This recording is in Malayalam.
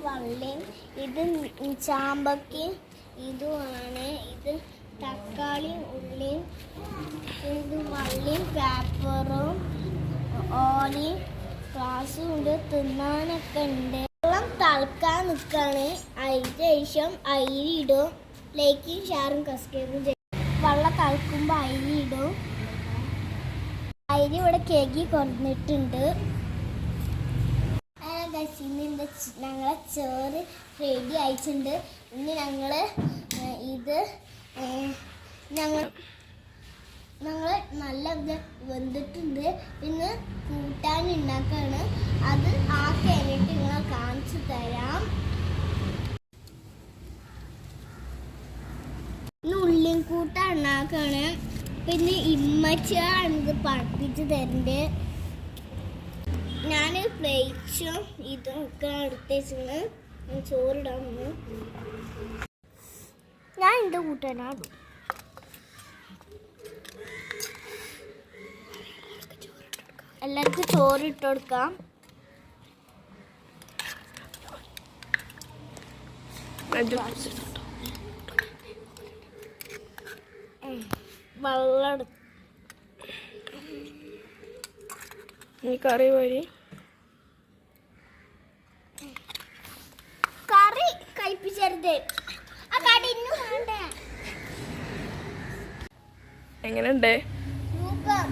വള്ളിയും ഇത് ചാമ്പക്കയും ഇതുമാണ്. ഇത് തക്കാളിയും ഉള്ളിയും ഇത് വള്ളിയും പേപ്പറും ഓലയും ഗ്ലാസും ഉണ്ട്. തിന്നാനൊക്കെ ഉണ്ട്. വെള്ളം തിളക്കാൻ നിൽക്കാണ്. അതിന് ശേഷം അരിയിടും. ലൈക്കും ഷെയറും സബ്സ്ക്രൈബും ചെയ്യും. വെള്ളം തിളക്കുമ്പോൾ അരിയിടും. അരി ഇവിടെ കേക്ക് കൊണ്ടിട്ടുണ്ട്. ഇന്ന് ഞങ്ങളെ ചോറ് റെഡി ആയിട്ടുണ്ട്. ഇന്ന് ഞങ്ങൾ ഇത് ഞങ്ങൾ നല്ല വെന്തിട്ടുണ്ട്. പിന്നെ കൂട്ടാൻ ഉണ്ടാക്കാണ്. അത് ആക്കാനായിട്ട് നിങ്ങൾ കാണിച്ചു തരാം. ഇന്ന് ഉള്ളിയും കൂട്ടാൻ ഉണ്ടാക്കാണ്. പിന്നെ ഇമ്മച്ചാണ് ഇത് പഠിപ്പിച്ച് തരണ്ട്. ഞാൻ പ്ലേറ്റും ഇതൊക്കെ എടുത്ത് വെച്ചാണ് ചോറിടാൻ. ഞാൻ ഇത് കൂട്ടാനാണ്. എല്ലാവർക്കും ചോറിട്ട് കൊടുക്കാം. വെള്ളം കറി വരി കറി കഴിപ്പിച്ചരുത്. ആ കടി ഇന്നും വേണ്ടേ? എങ്ങനെയുണ്ട്? സൂപ്പർ.